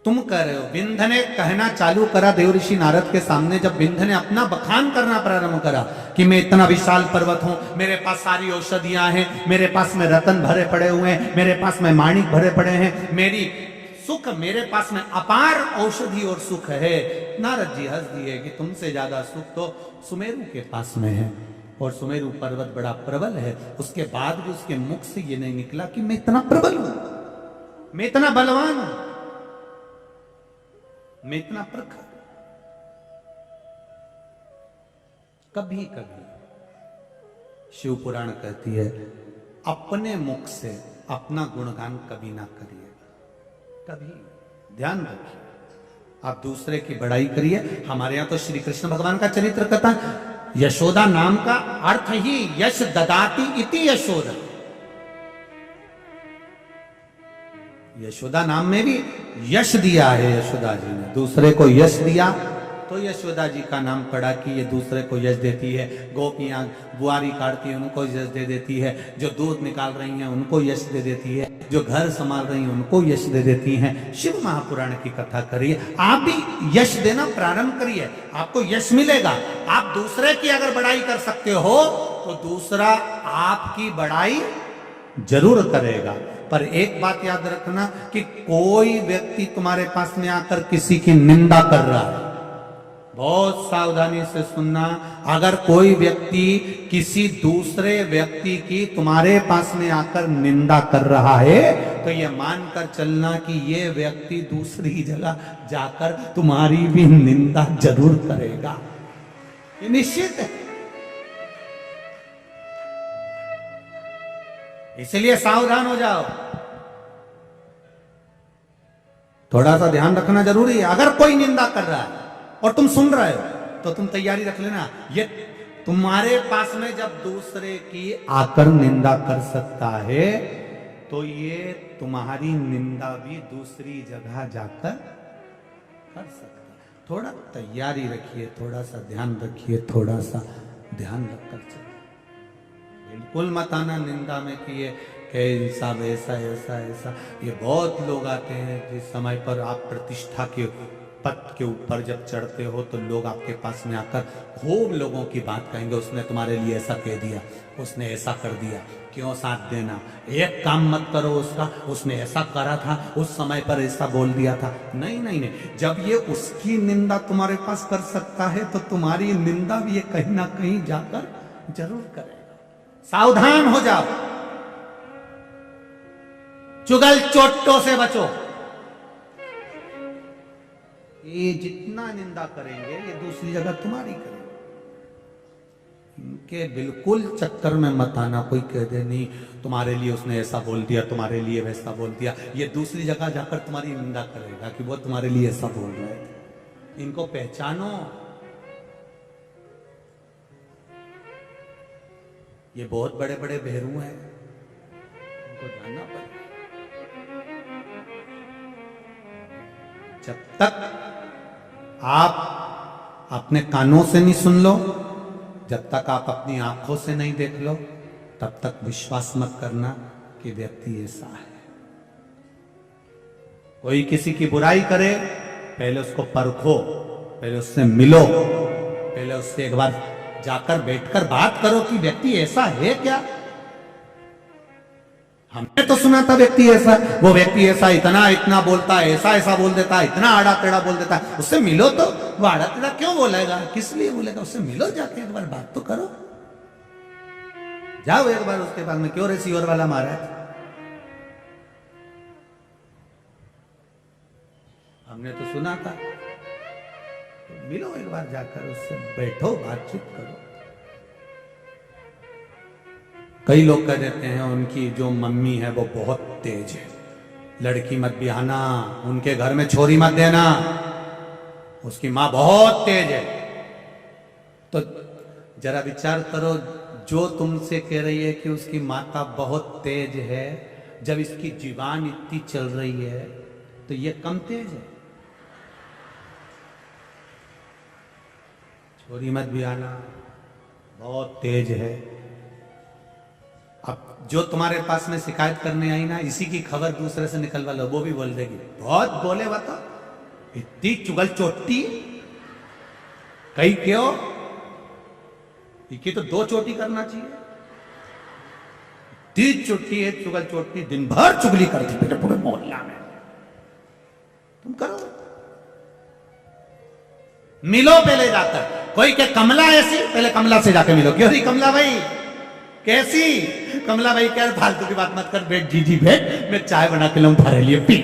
तुम कह रहे हो। विंध ने कहना चालू करा देवऋषि नारद के सामने, जब विंध ने अपना बखान करना प्रारंभ करा कि मैं इतना विशाल पर्वत हूं, मेरे पास सारी औषधियां हैं, मेरे पास में रतन भरे पड़े हुए हैं, मेरे पास में माणिक भरे पड़े हैं, मेरी सुख, मेरे पास में अपार औषधि और सुख है। नारद जी हंस दिए कि तुमसे ज्यादा सुख तो सुमेरु के पास में है, और सुमेरु पर्वत बड़ा प्रबल है। उसके बाद भी उसके मुख से ये नहीं निकला कि मैं इतना प्रबल हूं, मैं इतना बलवान हूं, मैं इतना प्रखर। कभी कभी शिव पुराण कहती है, अपने मुख से अपना गुणगान कभी ना करिए, कभी ध्यान रखिए। आप दूसरे की बड़ाई करिए। हमारे यहां तो श्री कृष्ण भगवान का चरित्र कथा, यशोदा नाम का अर्थ ही यश ददाती इति यशोदा। यशोदा नाम में भी यश दिया है यशोदा जी ने, दूसरे को यश दिया तो यशोदा जी का नाम पड़ा कि ये दूसरे को यश देती है। गोपियां बुआरी काटती है उनको यश दे देती है, जो दूध निकाल रही हैं उनको यश दे देती है, जो घर संभाल रही हैं उनको यश दे देती हैं। शिव महापुराण की कथा करिए, आप भी यश देना प्रारंभ करिए, आपको यश मिलेगा। आप दूसरे की अगर बड़ाई कर सकते हो तो दूसरा आपकी बड़ाई जरूर करेगा। पर एक बात याद रखना कि कोई व्यक्ति तुम्हारे पास में आकर किसी की निंदा कर रहा है, बहुत सावधानी से सुनना। अगर कोई व्यक्ति किसी दूसरे व्यक्ति की तुम्हारे पास में आकर निंदा कर रहा है तो यह मानकर चलना कि यह व्यक्ति दूसरी जगह जाकर तुम्हारी भी निंदा जरूर करेगा, ये निश्चित है। इसलिए सावधान हो जाओ, थोड़ा सा ध्यान रखना जरूरी है। अगर कोई निंदा कर रहा है और तुम सुन रहे हो तो तुम तैयारी रख लेना, ये तुम्हारे पास में जब दूसरे की आकर निंदा कर सकता है तो ये तुम्हारी निंदा भी दूसरी जगह जाकर कर सकता है। थोड़ा तैयारी रखिए, थोड़ा सा ध्यान रखिए, थोड़ा सा ध्यान रखकर चलिए। बिल्कुल मत आना निंदा में कि ये साहब ऐसा ऐसा ऐसा। ये बहुत लोग आते हैं जिस समय पर आप प्रतिष्ठा के पद के ऊपर जब चढ़ते हो तो लोग आपके पास में आकर खूब लोगों की बात कहेंगे, उसने तुम्हारे लिए ऐसा कह दिया, उसने ऐसा कर दिया, क्यों साथ देना, एक काम मत करो उसका, उसने ऐसा करा था, उस समय पर ऐसा बोल दिया था। नहीं नहीं नहीं, जब ये उसकी निंदा तुम्हारे पास कर सकता है तो तुम्हारी निंदा भी ये कहीं ना कहीं जाकर जरूर करेगा। सावधान हो जाओ, चुगल चोटों से बचो। ये जितना निंदा करेंगे ये दूसरी जगह तुम्हारी करेंगे, इनके बिल्कुल चक्कर में मत आना। कोई कह दे नहीं तुम्हारे लिए उसने ऐसा बोल दिया, तुम्हारे लिए वैसा बोल दिया, ये दूसरी जगह जाकर तुम्हारी निंदा करेगा कि वो तुम्हारे लिए ऐसा बोल रहे थे। इनको पहचानो, ये बहुत बड़े बड़े भेरू हैं, इनको जानना पड़ेगा। जब तक आप अपने कानों से नहीं सुन लो, जब तक आप अपनी आंखों से नहीं देख लो, तब तक विश्वास मत करना कि व्यक्ति ऐसा है। कोई किसी की बुराई करे, पहले उसको परखो, पहले उससे मिलो, पहले उससे एक बार जाकर बैठकर बात करो कि व्यक्ति ऐसा है क्या। हमने तो सुना था व्यक्ति ऐसा, वो व्यक्ति ऐसा इतना इतना बोलता है, ऐसा ऐसा बोल देता है, इतना आड़ा टेढ़ा बोल देता है। उससे मिलो तो वो आड़ा टेढ़ा क्यों बोलेगा, किस लिए बोलेगा, उससे मिलो, जाके एक बार बात तो करो। जाओ एक बार उसके पास में, क्यों रिसीवर वाला मारा है। हमने तो सुना था, तो मिलो एक बार जाकर उससे, बैठो, बातचीत करो। कई लोग कह देते हैं उनकी जो मम्मी है वो बहुत तेज है, लड़की मत ब्याहना, उनके घर में छोरी मत देना, उसकी मां बहुत तेज है। तो जरा विचार करो, जो तुमसे कह रही है कि उसकी माता बहुत तेज है, जब इसकी जीवान इतनी चल रही है तो ये कम तेज है। छोरी मत ब्याहना, बहुत तेज है। अब जो तुम्हारे पास में शिकायत करने आई ना, इसी की खबर दूसरे से निकलवा लो, वो भी बोल देगी बहुत बोले बता, इतनी चुगल चोटी कहीं क्यों, ये तो 2 चोटी करना चाहिए। 3 चोटी है चुगल चोटी, दिन भर चुगली करती बेटे पूरे मोहल्ला में। तुम करो, मिलो पहले जाकर। कोई क्या कमला ऐसी, पहले कमला से जाके मिलो। क्यों नहीं कमला भाई कैसी? कमला भाई क्या फालतू की बात मत कर, बैठ जीजी बैठ, मैं चाय बना के लाऊं तुम्हारे लिए पी।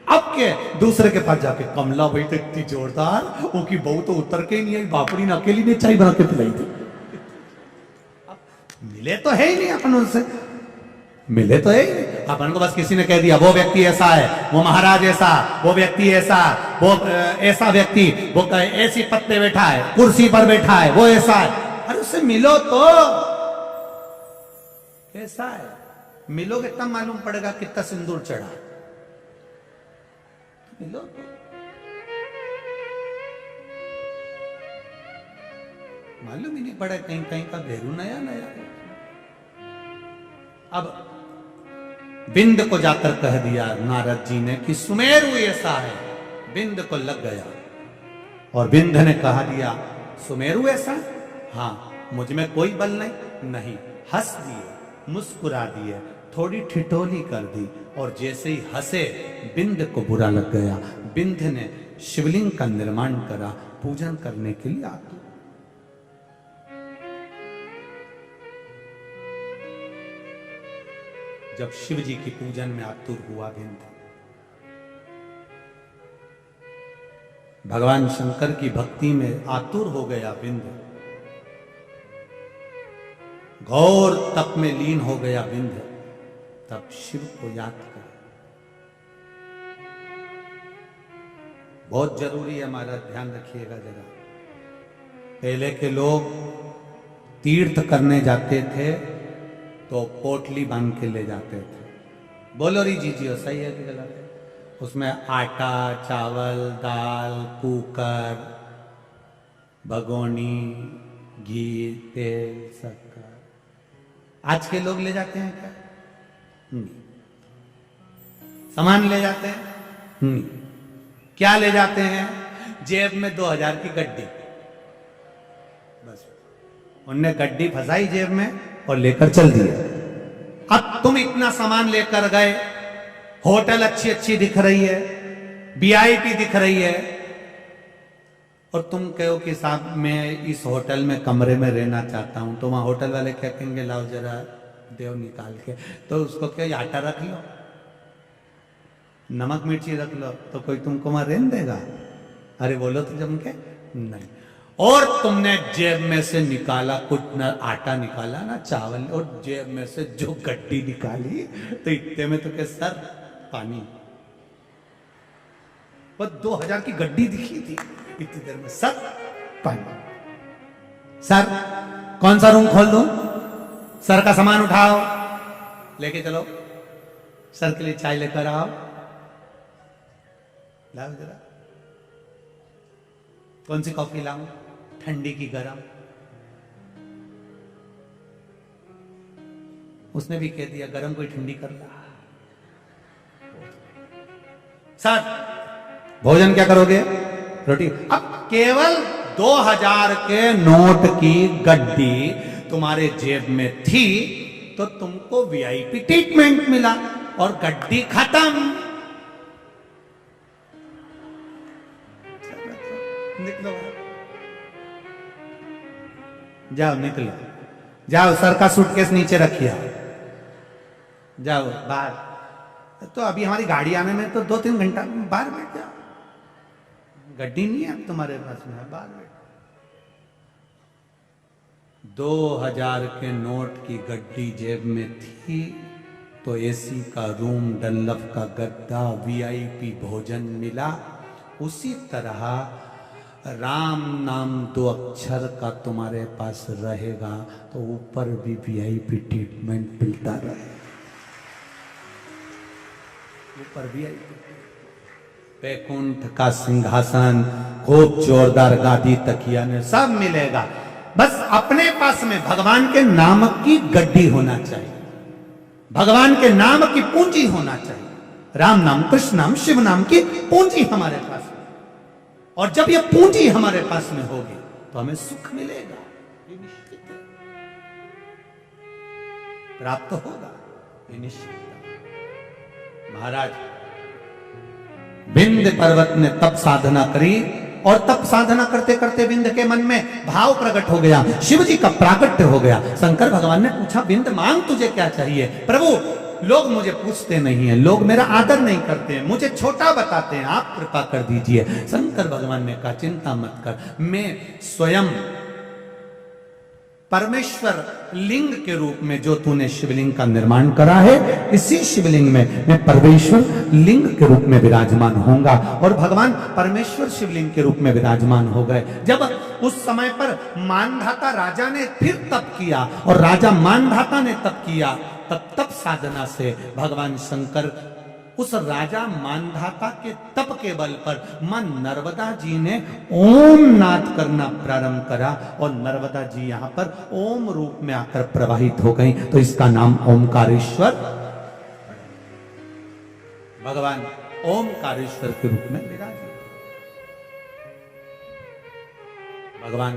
अब के दूसरे के पास जाके कमला भाई तो इतनी जोरदार, उनकी बहू तो उतर के ही नहीं आई, बापड़ी ने अकेली ने चाय बना के पिलाई थी। मिले तो है ही नहीं अपन उनसे, मिले तो है ही नहीं अपन को। बस किसी ने कह दिया वो व्यक्ति ऐसा है, वो महाराज ऐसा, वो व्यक्ति ऐसा, वो ऐसा व्यक्ति, वो ऐसी पद पे बैठा है, कुर्सी पर बैठा है, वो ऐसा है। अरे उससे मिलो तो, कैसा है मिलोगे तब मालूम पड़ेगा कितना सिंदूर चढ़ा। मिलो तो, मालूम ही नहीं पड़ा कहीं कहीं का भेरू नया नया। अब बिंद को जाकर कह दिया नारद जी ने कि सुमेरु ऐसा है। बिंद को लग गया और बिंद ने कहा दिया सुमेरु ऐसा, हाँ मुझ में कोई बल नहीं। नहीं, हंस दिए, मुस्कुरा दिए, थोड़ी ठिठोली कर दी, और जैसे ही हंसे बिंद को बुरा लग गया। बिंद ने शिवलिंग का निर्माण करा, पूजन करने के लिए आतुर। जब शिव जी की पूजन में आतुर हुआ बिंद, भगवान शंकर की भक्ति में आतुर हो गया बिंद, घोर तप में लीन हो गया बिंद, तब शिव को याद कर। बहुत जरूरी है, हमारा ध्यान रखिएगा जरा। पहले के लोग तीर्थ करने जाते थे तो पोटली बांध के ले जाते थे। बोलो री जीजियो, सही है कि गलत है? उसमें आटा, चावल, दाल, कुकर, भगोनी, घी, तेल, शक्कर। आज के लोग ले जाते हैं क्या? नहीं। सामान ले जाते हैं? नहीं। क्या ले जाते हैं? जेब में 2000 की गड्डी, बस उनने गड्डी फंसाई जेब में और लेकर चल दिया। अब तुम इतना सामान लेकर गए, होटल अच्छी अच्छी दिख रही है, वीआईपी दिख रही है, और तुम कहो कि साहब मैं इस होटल में कमरे में रहना चाहता हूं, तो वहां होटल वाले क्या कहेंगे, लाओ जरा देव निकाल के। तो उसको क्या आटा रख लो, नमक मिर्ची रख लो, तो कोई तुमको वहां रहने देगा? अरे बोलो तो जम के नहीं। और तुमने जेब में से निकाला कुछ, न आटा निकाला ना चावल, और जेब में से जो गड्डी निकाली, तो इतने में तो क्या सर पानी। वो 2000 की गड्डी दिखी थी, इतनी देर में सर पानी। सर कौन सा रूम खोल दूं? सर का सामान उठाओ, लेके चलो, सर के लिए चाय लेकर आओ, लाओ जरा। कौन सी कॉफी लाऊं, ठंडी की गरम? उसने भी कह दिया गरम कोई ठंडी कर ला। सर भोजन क्या करोगे? रोटी। अब केवल 2000 के नोट की गड्डी तुम्हारे जेब में थी तो तुमको वीआईपी ट्रीटमेंट मिला, और गड्डी खत्म। निकलो, जाओ निकलो, जाओ सर का सूटकेस नीचे रखिए, जाओ बाहर। तो अभी हमारी गाड़ी आने में तो 2-3 घंटा, बाहर बैठ जाओ, गड्डी नहीं है अब तुम्हारे पास में, बाहर बैठ। 2000 के नोट की गड्डी जेब में थी तो एसी का रूम, डनलप का गद्दा, वीआईपी भोजन मिला। उसी तरह राम नाम 2 अक्षर का तुम्हारे पास रहेगा तो ऊपर भी वीआईपी ट्रीटमेंट मिलता रहे, ऊपर वीआईपी, वैकुंठ का सिंहासन, खूब जोरदार गादी, तकिया में सब मिलेगा। बस अपने पास में भगवान के नाम की गड्डी होना चाहिए, भगवान के नाम की पूंजी होना चाहिए। राम नाम, कृष्ण नाम, शिव नाम की पूंजी हमारे पास। और जब ये पूंजी हमारे पास में होगी तो हमें सुख मिलेगा, ये निश्चित है, प्राप्त होगा, ये निश्चित है। महाराज विंध्य पर्वत ने तप साधना करी और तप साधना करते करते विंध्य के मन में भाव प्रकट हो गया, शिव जी का प्राकट्य हो गया। शंकर भगवान ने पूछा, विंध्य मांग तुझे क्या चाहिए? प्रभु लोग मुझे पूछते नहीं है, लोग मेरा आदर नहीं करते हैं, मुझे छोटा बताते हैं, आप कृपा कर दीजिए। शंकर भगवान ने कहा, चिंता मत कर, मैं स्वयं परमेश्वर लिंग के रूप में जो तूने शिवलिंग का निर्माण करा है, इसी शिवलिंग में मैं परमेश्वर लिंग के रूप में विराजमान होऊंगा। और भगवान परमेश्वर शिवलिंग के रूप में विराजमान हो गए। जब उस समय पर मानधाता राजा ने फिर तप किया और राजा मानधाता ने तप किया, तब तप साधना से भगवान शंकर उस राजा मानधाता के तप के बल पर मां नर्मदा जी ने ओम नाद करना प्रारंभ करा और नर्मदा जी यहां पर ओम रूप में आकर प्रवाहित हो गई। तो इसका नाम ओमकारेश्वर, भगवान ओमकारेश्वर के रूप में विराजित, भगवान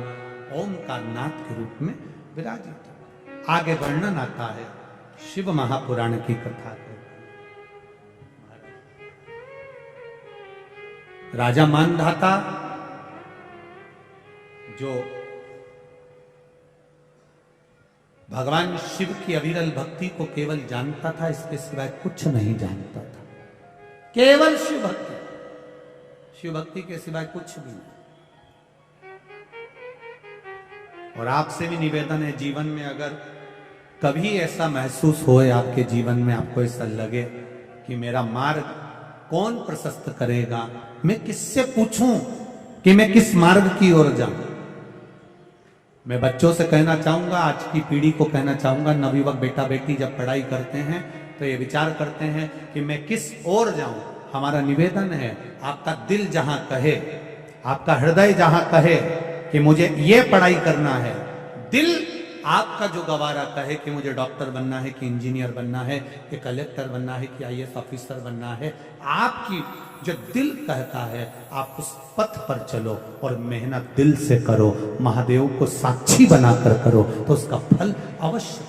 ओमकारनाथ के रूप में विराजित। आगे वर्णन आता है शिव महापुराण की कथा को। राजा मानधाता जो भगवान शिव की अविरल भक्ति को केवल जानता था, इसके सिवाय कुछ नहीं जानता था। केवल शिव भक्ति, शिव भक्ति के सिवाय कुछ भी नहीं। और आपसे भी निवेदन है, जीवन में अगर कभी ऐसा महसूस होए आपके जीवन में, आपको ऐसा लगे कि मेरा मार्ग कौन प्रशस्त करेगा, मैं किससे पूछूं कि मैं किस मार्ग की ओर जाऊं। मैं बच्चों से कहना चाहूंगा, आज की पीढ़ी को कहना चाहूंगा, नवयुवक बेटा बेटी जब पढ़ाई करते हैं तो ये विचार करते हैं कि मैं किस ओर जाऊं। हमारा निवेदन है, आपका दिल जहां कहे, आपका हृदय जहां कहे कि मुझे ये पढ़ाई करना है, दिल आपका जो गवारा कहे कि मुझे डॉक्टर बनना है, कि इंजीनियर बनना है, कि कलेक्टर बनना है, कि आईएएस ऑफिसर बनना है, आपकी जो दिल कहता है आप उस पथ पर चलो और मेहनत दिल से करो, महादेव को साक्षी बनाकर करो, तो उसका फल अवश्य